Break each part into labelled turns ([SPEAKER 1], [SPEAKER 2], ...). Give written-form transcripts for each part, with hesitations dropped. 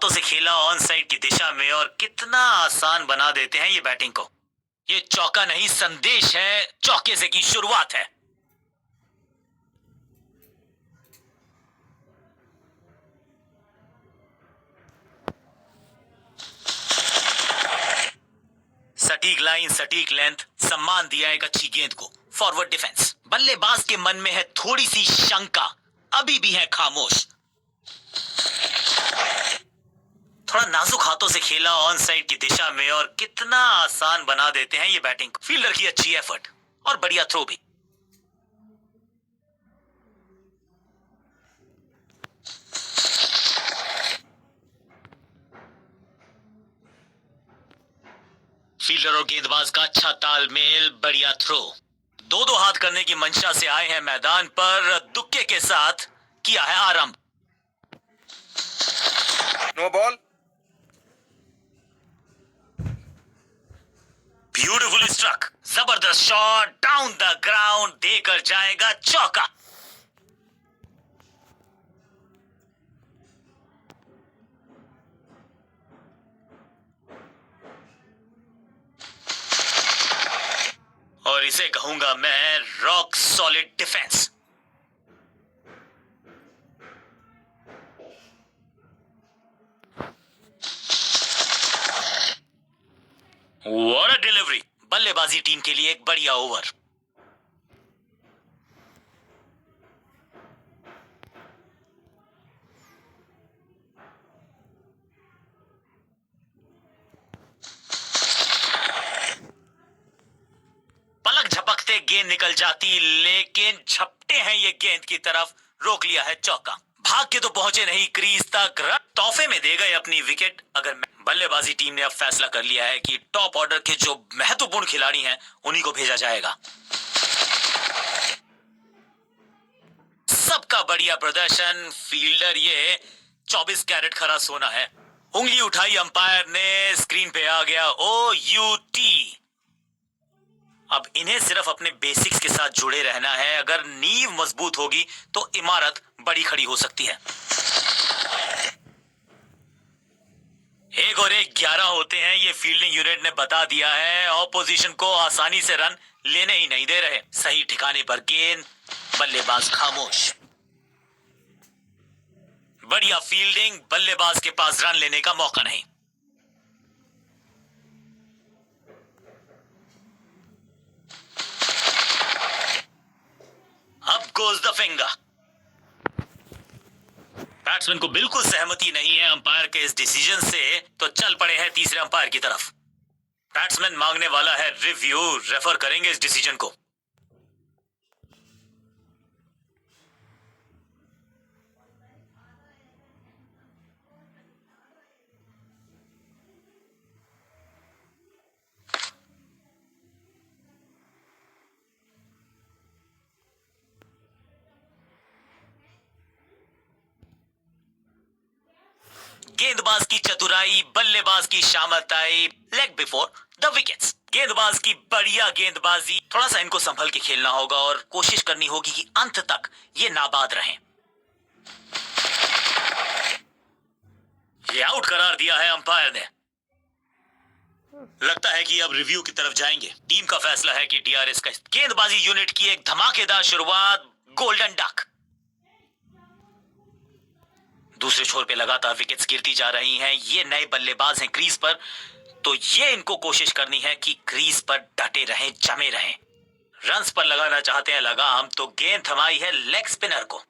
[SPEAKER 1] हाथों से खेला ऑन साइड की दिशा में और कितना आसान बना देते हैं ये बैटिंग को। ये चौका नहीं संदेश है, चौके से की शुरुआत है। सटीक लाइन, सटीक लेंथ, सम्मान दिया एक अच्छी गेंद को। Forward defence. बल्लेबाज के मन में है थोड़ी सी शंका, अभी भी है खामोश। थोड़ा नाजुक हाथों से खेला ऑन साइड की दिशा में और कितना आसान बना देते हैं ये बैटिंग। फील्डर की अच्छी एफर्ट और बढ़िया थ्रो भी। फील्डर और गेंदबाज का अच्छा तालमेल, बढ़िया थ्रो। दो दो हाथ करने की मंशा से आए हैं मैदान पर, दुक्के के साथ किया है आरंभ।
[SPEAKER 2] No ball.
[SPEAKER 1] Beautifully struck. जबरदस्त शॉट डाउन द ग्राउंड, देकर जाएगा चौका। और इसे कहूंगा मैं rock solid defence. What a delivery. बल्लेबाजी टीम के लिए एक बढ़िया ओवर। पलक झपकते गेंद निकल जाती, लेकिन झपटे हैं ये गेंद की तरफ, रोक लिया है चौका। भाग के तो पहुंचे नहीं क्रीज तक, तोहफे में दे गए अपनी विकेट। अगर बल्लेबाजी टीम ने अब फैसला कर लिया है कि टॉप ऑर्डर के जो महत्वपूर्ण खिलाड़ी हैं उन्हीं को भेजा जाएगा। सबका बढ़िया प्रदर्शन। फील्डर ये 24 कैरेट खरा सोना है। उंगली उठाई अंपायर ने, स्क्रीन पे आ गया OUT। अब इन्हें सिर्फ अपने बेसिक्स के साथ जुड़े रहना है। अगर नींव मजबूत होगी तो इमारत बड़ी खड़ी हो सकती है। 1 और 1 11 होते हैं, ये फील्डिंग यूनिट ने बता दिया है। ऑपोजिशन को आसानी से रन लेने ही नहीं दे रहे। सही ठिकाने पर गेंद, बल्लेबाज खामोश। बढ़िया फील्डिंग, बल्लेबाज के पास रन लेने का मौका नहीं। अब गोज द फिंगर। बैट्समैन को बिल्कुल सहमति नहीं है अंपायर के इस डिसीजन से, तो चल पड़े हैं तीसरे अंपायर की तरफ। बैट्समैन मांगने वाला है रिव्यू, रेफर करेंगे इस डिसीजन को। गेंदबाज की चतुराई, बल्लेबाज की शामताई, लेग बिफोर द विकेट्स। गेंदबाज की बढ़िया गेंदबाजी। थोड़ा सा इनको संभल के खेलना होगा और कोशिश करनी होगी कि अंत तक ये नाबाद रहें। ये आउट करार दिया है अंपायर ने। लगता है कि अब रिव्यू की तरफ जाएंगे। टीम का फैसला है कि DRS का। गेंदबाजी यूनिट की एक धमाकेदार शुरुआत, गोल्डन डक। दूसरे छोर पे लगातार विकेट्स गिरती जा रही हैं। ये नए बल्लेबाज हैं क्रीज पर, तो ये इनको कोशिश करनी है कि क्रीज पर डटे रहें, जमे रहें। रन्स पर लगाना चाहते हैं लगाम, तो गेंद थमाई है लेग स्पिनर को।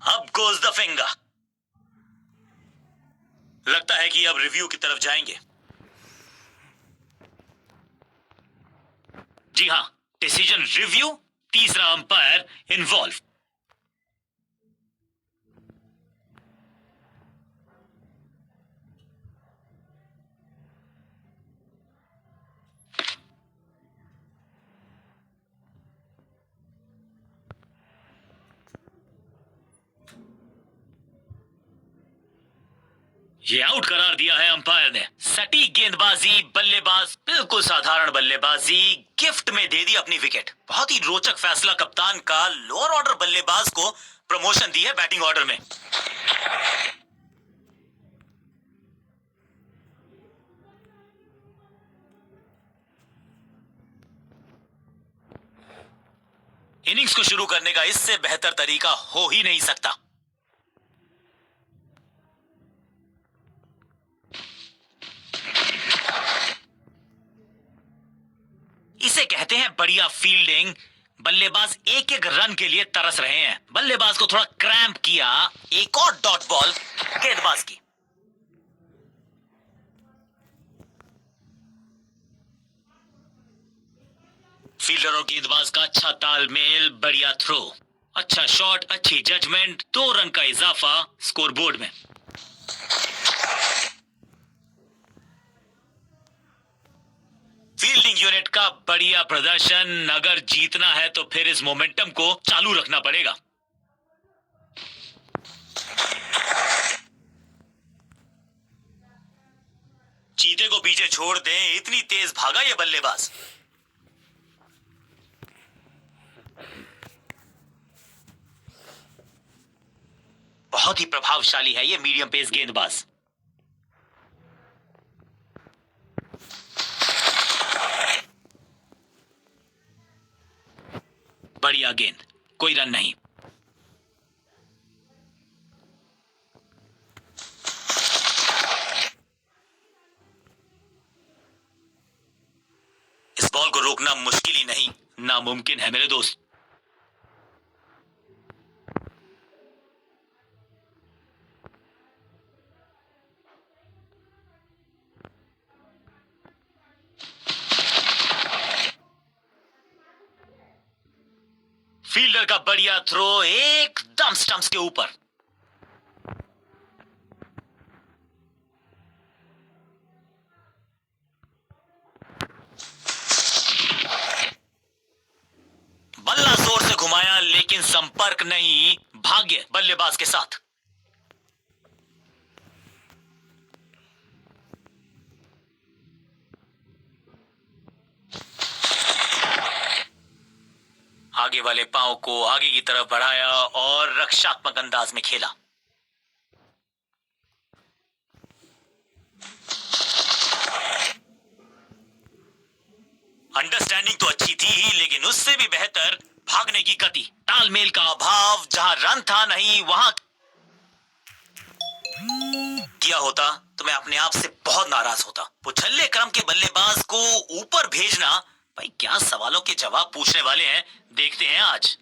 [SPEAKER 1] अब गोज द फिंगर। लगता है कि अब रिव्यू की तरफ जाएंगे। जी हां, डिसीजन रिव्यू, तीसरा अंपायर इन्वॉल्व। ये आउट करार दिया है अंपायर ने। सटीक गेंदबाजी, बल्लेबाज बिल्कुल साधारण बल्लेबाजी, गिफ्ट में दे दी अपनी विकेट। बहुत ही रोचक फैसला कप्तान का। लोअर ऑर्डर बल्लेबाज को प्रमोशन दी है बैटिंग ऑर्डर में। इनिंग्स को शुरू करने का इससे बेहतर तरीका हो ही नहीं सकता। इसे कहते हैं बढ़िया फील्डिंग। बल्लेबाज एक एक रन के लिए तरस रहे हैं। बल्लेबाज को थोड़ा क्रैम्प किया। एक और डॉट बॉल गेंदबाज की। फील्डर और गेंदबाज का अच्छा तालमेल, बढ़िया थ्रो, अच्छा शॉट, अच्छी जजमेंट, 2 रन का इजाफा स्कोरबोर्ड में। फील्डिंग यूनिट का बढ़िया प्रदर्शन। अगर जीतना है तो फिर इस मोमेंटम को चालू रखना पड़ेगा। चीते को पीछे छोड़ दें, इतनी तेज भागा ये बल्लेबाज। बहुत ही प्रभावशाली है ये मीडियम पेस गेंदबाज। बढ़िया गेंद, कोई रन नहीं। इस बॉल को रोकना मुश्किल ही नहीं, नामुमकिन है मेरे दोस्त। फील्डर का बढ़िया थ्रो, एकदम स्टंप्स के ऊपर। बल्ला जोर से घुमाया लेकिन संपर्क नहीं। भाग्य बल्लेबाज के साथ। आगे वाले पांव को आगे की तरफ बढ़ाया और रक्षात्मक अंदाज में खेला। अंडरस्टैंडिंग तो अच्छी थी ही, लेकिन उससे भी बेहतर भागने की गति। तालमेल का अभाव, जहां रन था नहीं वहां किया होता तो मैं अपने आप से बहुत नाराज होता। वो छल्ले क्रम के बल्लेबाज को ऊपर भेजना, भाई क्या सवालों के जवाब पूछने वाले हैं, देखते हैं आज।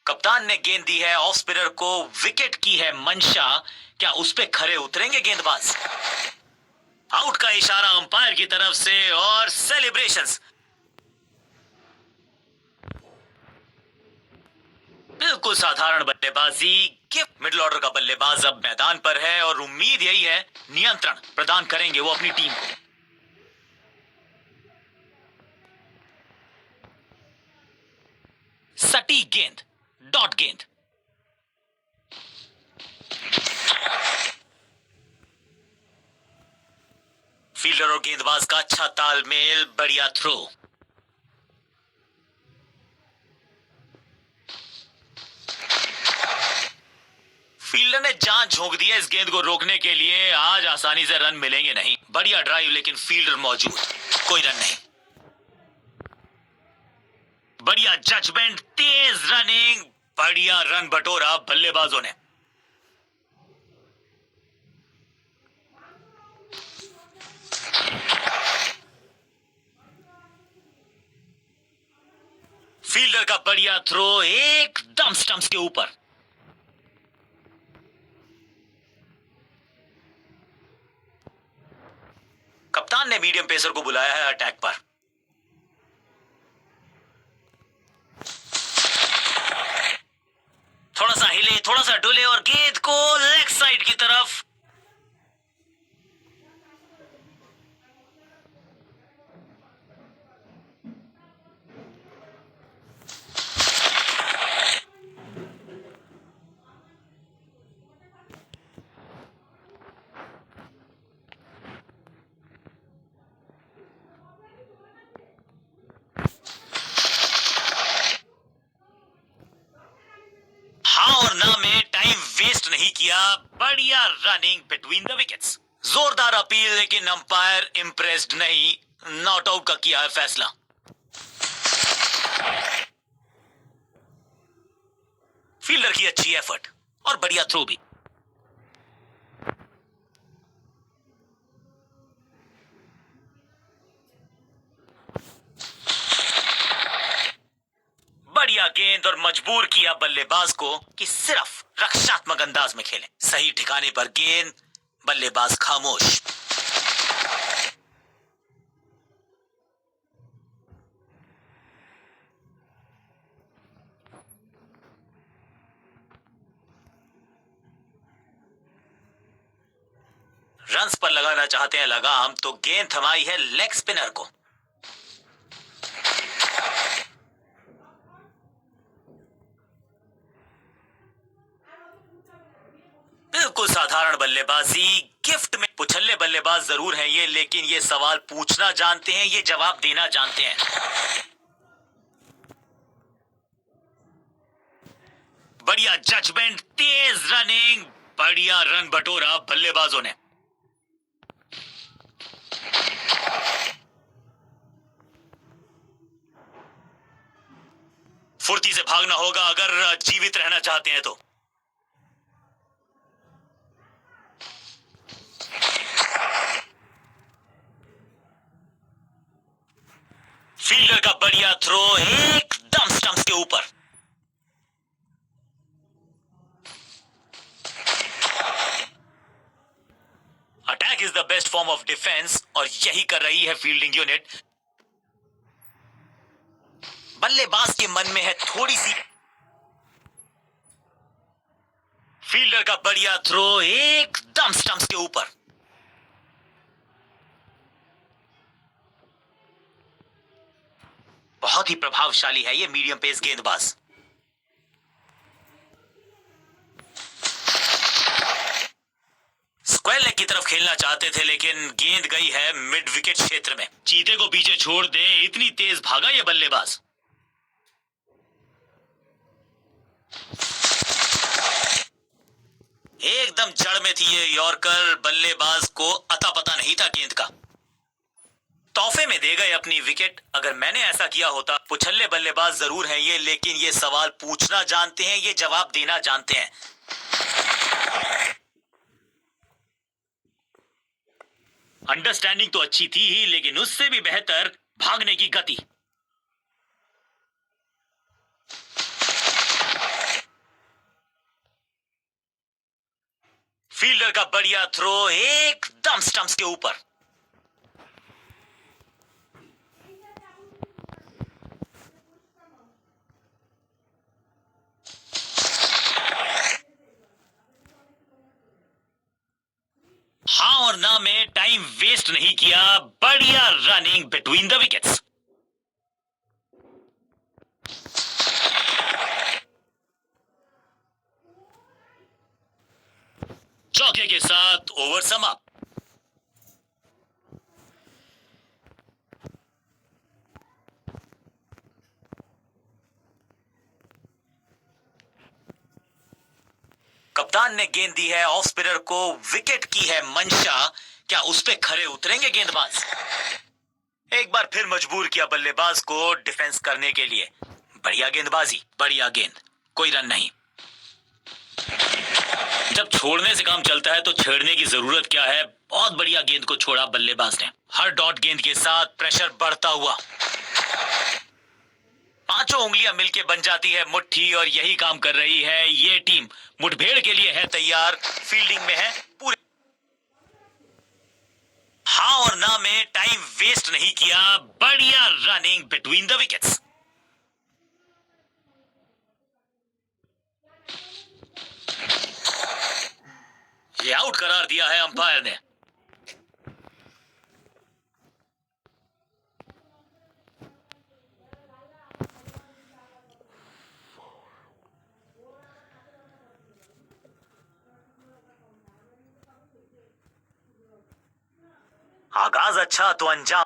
[SPEAKER 1] कप्तान ने गेंद दी है ऑफ स्पिनर को, विकेट की है मंशा। क्या उस पे खरे उतरेंगे गेंदबाज? आउट का इशारा अंपायर की तरफ से और सेलिब्रेशंस। बिल्कुल साधारण बल्लेबाजी। गिफ्ट। मिडिल ऑर्डर का बल्लेबाज अब मैदान पर है और उम्मीद यही है नियंत्रण प्रदान करेंगे वो अपनी टीम को। सटीक गेंद, डॉट गेंद। फील्डर और गेंदबाज का अच्छा तालमेल, बढ़िया थ्रो। फील्डर ने जान झोंक दिया इस गेंद को रोकने के लिए। आज आसानी से रन मिलेंगे नहीं। बढ़िया ड्राइव लेकिन फील्डर मौजूद, कोई रन नहीं। बढ़िया जजमेंट, तेज रनिंग, बढ़िया रन बटोरा बल्लेबाजों ने। फील्डर का बढ़िया थ्रो, एकदम स्टंप्स के ऊपर। कप्तान ने मीडियम पेसर को बुलाया है अटैक पर। थोड़ा सा हिले, थोड़ा सा डुले और गेंद को लेग साइड की तरफ। दिया, बढ़िया रनिंग बिटवीन द विकेट्स। जोरदार अपील, लेकिन अंपायर इंप्रेस्ड नहीं, नॉट आउट का किया है फैसला। फील्डर की अच्छी एफर्ट और बढ़िया थ्रो भी। बढ़िया गेंद और मजबूर किया बल्लेबाज को कि सिर्फ रक्षात्मक अंदाज में खेलें। सही ठिकाने पर गेंद, बल्लेबाज खामोश। रन्स पर लगाना चाहते हैं लगाम, तो गेंद थमाई है लेग स्पिनर को। बिल्कुल साधारण बल्लेबाजी, गिफ्ट में। पुछल्ले बल्लेबाज जरूर हैं ये, लेकिन ये सवाल पूछना जानते हैं, ये जवाब देना जानते हैं। बढ़िया जजमेंट, तेज रनिंग, बढ़िया रन बटोरा बल्लेबाजों ने। फुर्ती से भागना होगा अगर जीवित रहना चाहते हैं तो। फील्डर का बढ़िया थ्रो एकदम स्टंप्स के ऊपर। Attack is the best form of defence, और यही कर रही है फील्डिंग यूनिट। बल्लेबाज के मन में है थोड़ी सी। फील्डर का बढ़िया थ्रो एकदम स्टंप्स के ऊपर। बहुत ही प्रभावशाली है ये मीडियम पेस गेंदबाज। स्क्वायर लेग की तरफ खेलना चाहते थे, लेकिन गेंद गई है मिड विकेट क्षेत्र में। चीते को पीछे छोड़ दे, इतनी तेज भागा ये बल्लेबाज। एकदम जड़ में थी ये यॉर्कर, बल्लेबाज को अता पता नहीं था गेंद का। तोहफे में दे गए अपनी विकेट। अगर मैंने ऐसा किया होता। पुछल्ले बल्लेबाज जरूर हैं ये, लेकिन ये सवाल पूछना जानते हैं, ये जवाब देना जानते हैं। अंडरस्टैंडिंग तो अच्छी थी ही, लेकिन उससे भी बेहतर भागने की गति। फील्डर का बढ़िया थ्रो एकदम स्टंप्स के ऊपर। हाँ और ना में टाइम वेस्ट नहीं किया, बढ़िया रनिंग बिटवीन द विकेट्स। चौके के साथ ओवर समाप्त। कप्तान ने गेंद दी है ऑफ स्पिनर को, विकेट की है मंशा। क्या उस पे खरे उतरेंगे गेंदबाज? एक बार फिर मजबूर किया बल्लेबाज को डिफेंस करने के लिए। बढ़िया गेंदबाजी, बढ़िया गेंद, कोई रन नहीं। जब छोड़ने से काम चलता है तो छेड़ने की जरूरत क्या है। बहुत बढ़िया गेंद को छोड़ा बल्लेबाज ने। हर डॉट गेंद के साथ प्रेशर बढ़ता हुआ। पांचों उंगलियां मिलके बन जाती है मुट्ठी, और यही काम कर रही है ये टीम। मुठभेड़ के लिए है तैयार, फील्डिंग में है पूरे। हाँ और ना में टाइम वेस्ट नहीं किया, बढ़िया रनिंग बिटवीन द विकेट्स। ये आउट करार दिया है अंपायर ने। आगाज अच्छा तो अंजाम।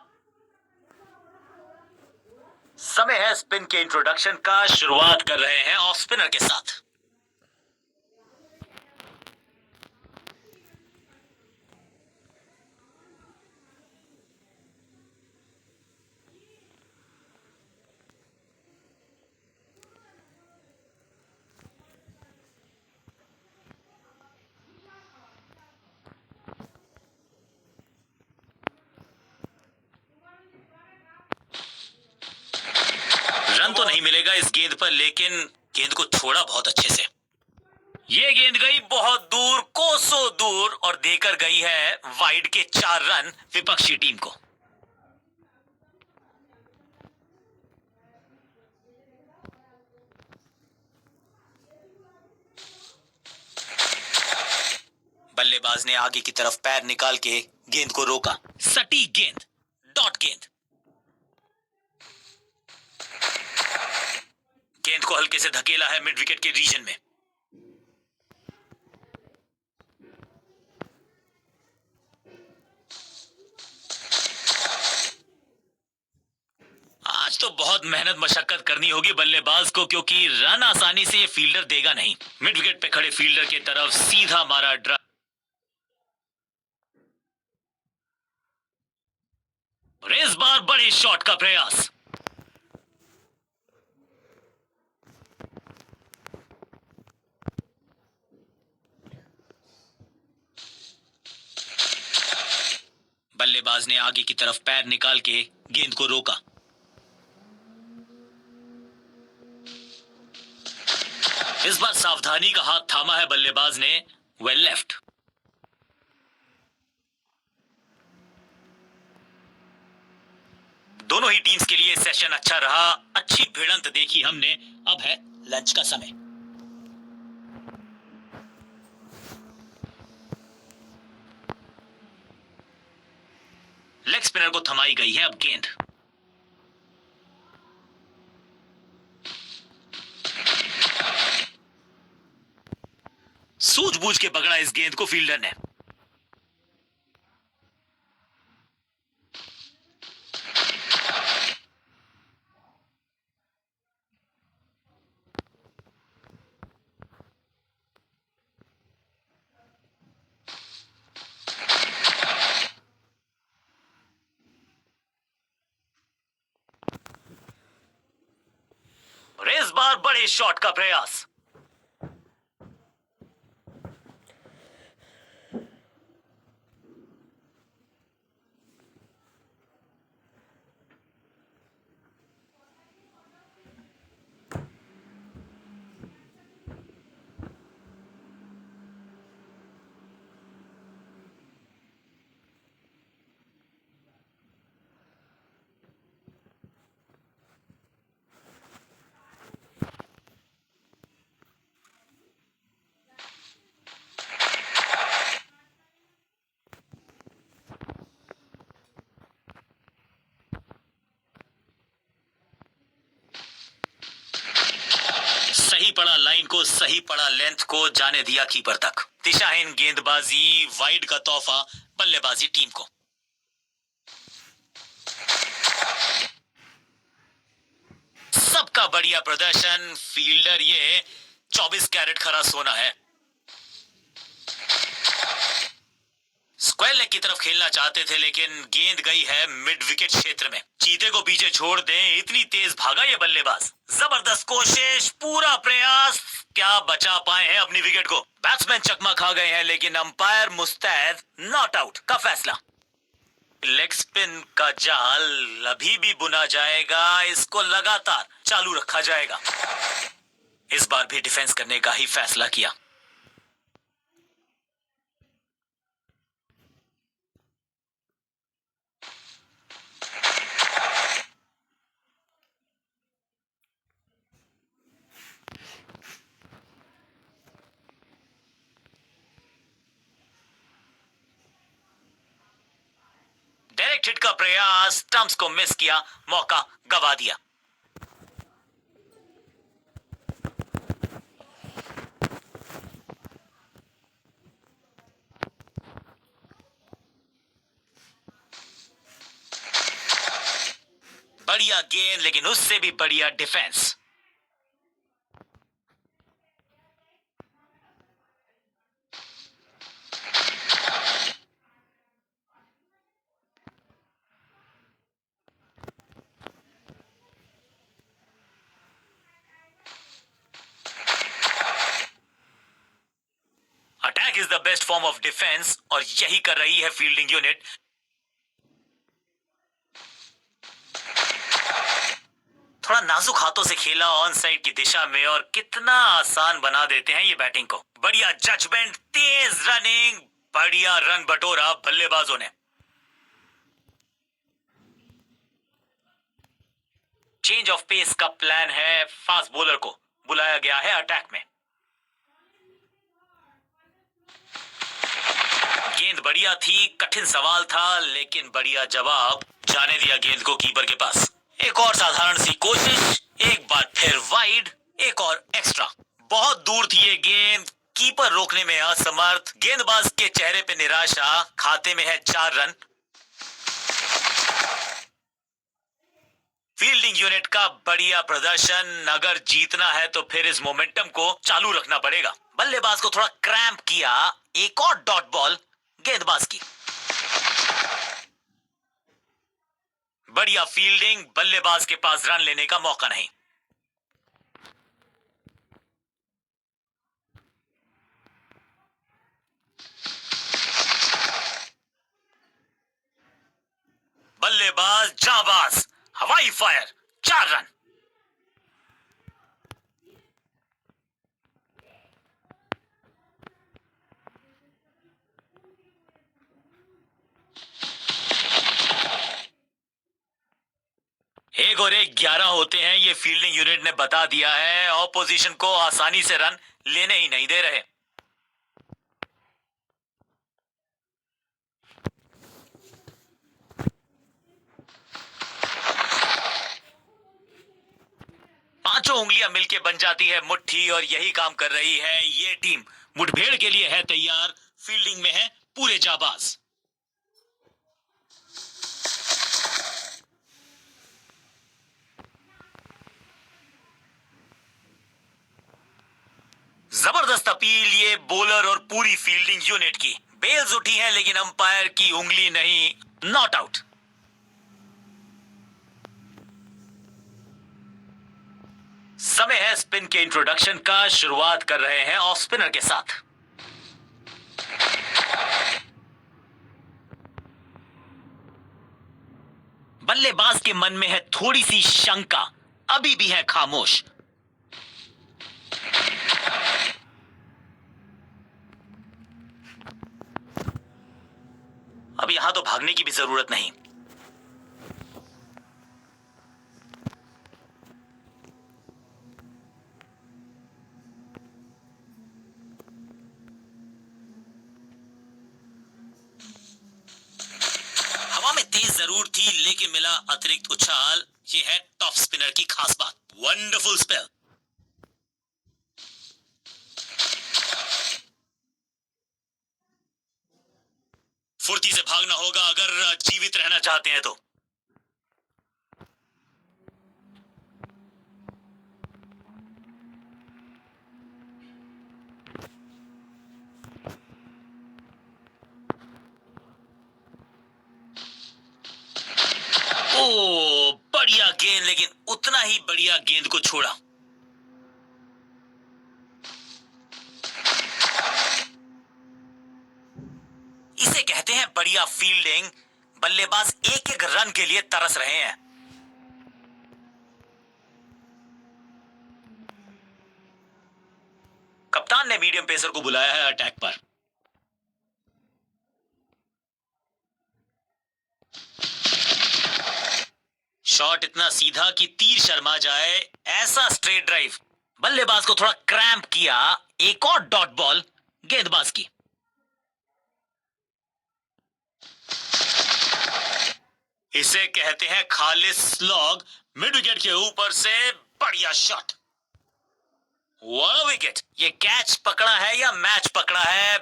[SPEAKER 1] समय है स्पिन के इंट्रोडक्शन का। शुरुआत कर रहे हैं ऑफ स्पिनर के साथ। रन तो नहीं मिलेगा इस गेंद पर, लेकिन गेंद को छोड़ा बहुत अच्छे से। ये गेंद गई बहुत दूर, कोसों दूर, और देकर गई है वाइड के 4 रन विपक्षी टीम को। बल्लेबाज ने आगे की तरफ पैर निकाल के गेंद को रोका। सटीक गेंद, डॉट गेंद। गेंद को हल्के से धकेला है मिड विकेट के रीजन में। आज तो बहुत मेहनत मशक्कत करनी होगी बल्लेबाज को, क्योंकि रन आसानी से ये फील्डर देगा नहीं। मिड विकेट पे खड़े फील्डर की तरफ सीधा मारा ड्राइव। इस बार बड़े शॉट का प्रयास। बल्लेबाज ने आगे की तरफ पैर निकाल के गेंद को रोका। इस बार सावधानी का हाथ थामा है बल्लेबाज ने, वेल लेफ्ट। दोनों ही टीम्स के लिए सेशन अच्छा रहा, अच्छी भिड़ंत देखी हमने। अब है लंच का समय। लेग स्पिनर को थमाई गई है अब गेंद। सूझबूझ के पकड़ा इस गेंद को फील्डर ने। और इस बार बड़े शॉट का प्रयास। सही पड़ा लाइन को, सही पड़ा लेंथ को, जाने दिया कीपर तक। दिशाहीन गेंदबाजी, वाइड का तोहफा बल्लेबाजी टीम को। सबका बढ़िया प्रदर्शन। फील्डर ये 24 कैरेट खरा सोना है। स्क्वायर लेग की तरफ खेलना चाहते थे, लेकिन गेंद गई है मिड विकेट क्षेत्र में। चीते को पीछे छोड़ दें, इतनी तेज भागा ये बल्लेबाज। जबरदस्त कोशिश, पूरा प्रयास, क्या बचा पाए हैं अपनी विकेट को। बैट्समैन चकमा खा गए हैं, लेकिन अंपायर मुस्तैद, नॉट आउट का फैसला। लेग स्पिन का जाल अभी भी बुना जाएगा, इसको लगातार चालू रखा जाएगा। इस बार भी डिफेंस करने का ही फैसला किया। डायरेक्ट हिट का प्रयास, स्टंप्स को मिस किया, मौका गवा दिया। बढ़िया गेंद, लेकिन उससे भी बढ़िया defence. Attack is the best form of defence, और यही कर रही है फील्डिंग यूनिट। थोड़ा नाजुक हाथों से खेला ऑन साइड की दिशा में और कितना आसान बना देते हैं ये बैटिंग को। बढ़िया जजमेंट, तेज रनिंग, बढ़िया रन बटोरा बल्लेबाजों ने। चेंज ऑफ पेस का प्लान है, फास्ट बॉलर को बुलाया गया है अटैक में। गेंद बढ़िया थी, कठिन सवाल था, लेकिन बढ़िया जवाब। जाने दिया गेंद को कीपर के पास। एक और साधारण सी कोशिश, एक बार फिर वाइड, एक और एक्स्ट्रा। बहुत दूर थी ये गेंद, कीपर रोकने में असमर्थ। गेंदबाज के चेहरे पे निराशा। खाते में है 4 रन। फील्डिंग यूनिट का बढ़िया प्रदर्शन। अगर जीतना है तो फिर इस मोमेंटम को चालू रखना पड़ेगा। बल्लेबाज को थोड़ा क्रैम्प किया। एक और डॉट बॉल गेंदबाज की। बढ़िया फील्डिंग, बल्लेबाज के पास रन लेने का मौका नहीं। बल्लेबाज जाबाज, हवाई फायर, 4 रन। एक और एक 11 होते हैं, ये फील्डिंग यूनिट ने बता दिया है। ऑपोजिशन को आसानी से रन लेने ही नहीं दे रहे। पांचों उंगलियां मिलके बन जाती है मुट्ठी, और यही काम कर रही है ये टीम। मुठभेड़ के लिए है तैयार। फील्डिंग में है पूरे जाबाज। जबरदस्त अपील ये बॉलर और पूरी फील्डिंग यूनिट की। बेल्स उठी हैं, लेकिन अंपायर की उंगली नहीं। Not out. समय है स्पिन के इंट्रोडक्शन का। शुरुआत कर रहे हैं ऑफ स्पिनर के साथ। बल्लेबाज के मन में है थोड़ी सी शंका, अभी भी है खामोश। अब यहां तो भागने की भी जरूरत नहीं। हवा में तेज जरूर थी, लेकिन मिला अतिरिक्त उछाल। ये है टॉप स्पिनर की खास बात। Wonderful spell. फुर्ती से भागना होगा अगर जीवित रहना चाहते हैं तो। ओ, बढ़िया गेंद, लेकिन उतना ही बढ़िया गेंद को छोड़ा। इसे कहते हैं बढ़िया फील्डिंग। बल्लेबाज एक एक रन के लिए तरस रहे हैं। कप्तान ने मीडियम पेसर को बुलाया है अटैक पर। शॉट इतना सीधा कि तीर शर्मा जाए, ऐसा स्ट्रेट ड्राइव। बल्लेबाज को थोड़ा क्रैम्प किया। एक और डॉट बॉल गेंदबाज की। इसे कहते हैं खालिस स्लॉग। मिड विकेट के ऊपर से बढ़िया शॉट। विकेट। ये कैच पकड़ा है या मैच पकड़ा है?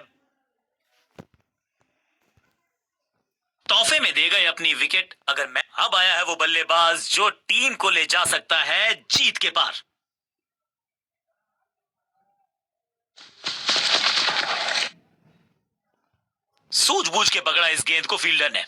[SPEAKER 1] तोहफे में दे गए अपनी विकेट। अगर मैं अब आया है वो बल्लेबाज जो टीम को ले जा सकता है जीत के पार। सूझबूझ के पकड़ा इस गेंद को फील्डर ने।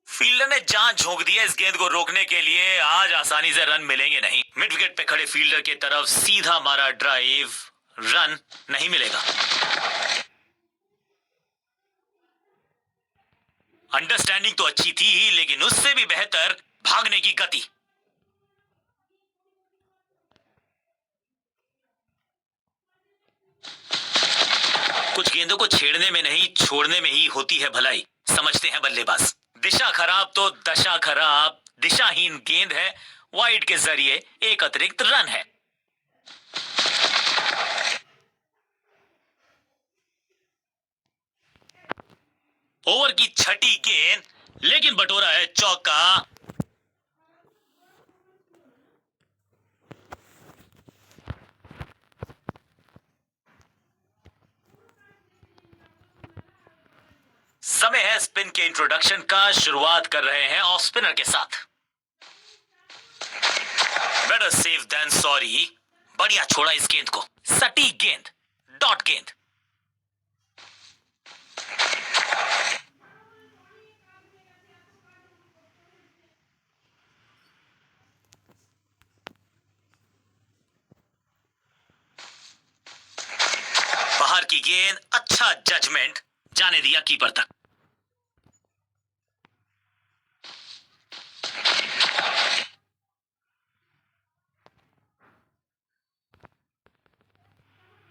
[SPEAKER 1] फील्डर ने जान झोंक दिया इस गेंद को रोकने के लिए। आज आसानी से रन मिलेंगे नहीं। मिड विकेट पे खड़े फील्डर की तरफ सीधा मारा ड्राइव। रन नहीं मिलेगा। अंडरस्टैंडिंग तो अच्छी थी ही, लेकिन उससे भी बेहतर भागने की गति। कुछ गेंदों को छेड़ने में नहीं, छोड़ने में ही होती है भलाई, समझते हैं बल्लेबाज। दिशा खराब तो दशा खराब। दिशाहीन गेंद है, वाइड के जरिए एक अतिरिक्त रन है। ओवर की छठी गेंद, लेकिन बटोरा है चौका। समय है स्पिन के इंट्रोडक्शन का। शुरुआत कर रहे हैं ऑफ स्पिनर के साथ। Better safe than sorry. बढ़िया छोड़ा इस गेंद को। सटीक गेंद, डॉट गेंद। बाहर की गेंद, अच्छा जजमेंट, जाने दिया कीपर तक।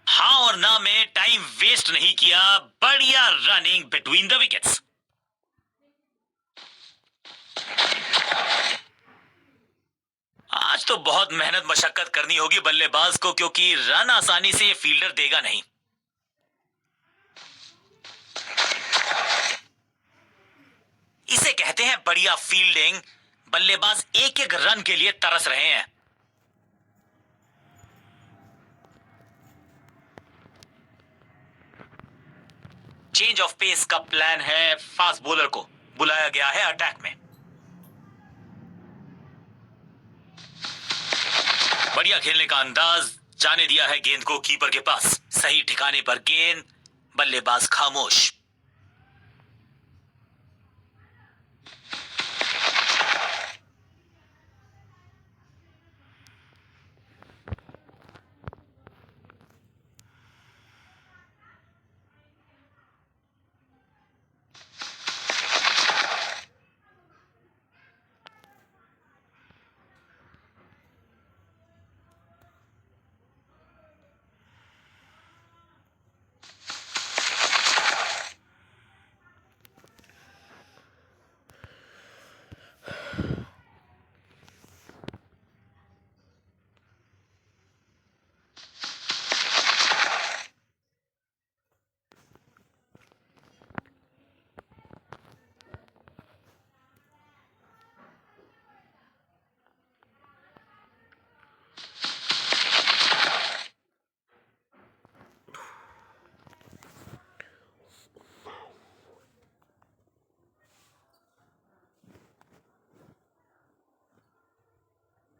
[SPEAKER 1] हाँ और ना में टाइम वेस्ट नहीं किया। बढ़िया रनिंग बिटवीन द विकेट्स। आज तो बहुत मेहनत मशक्कत करनी होगी बल्लेबाज को, क्योंकि रन आसानी से ये फील्डर देगा नहीं। इसे कहते हैं बढ़िया फील्डिंग। बल्लेबाज एक एक रन के लिए तरस रहे हैं। चेंज ऑफ पेस का प्लान है। फास्ट बॉलर को बुलाया गया है अटैक में। बढ़िया खेलने का अंदाज, जाने दिया है गेंद को कीपर के पास। सही ठिकाने पर गेंद, बल्लेबाज खामोश।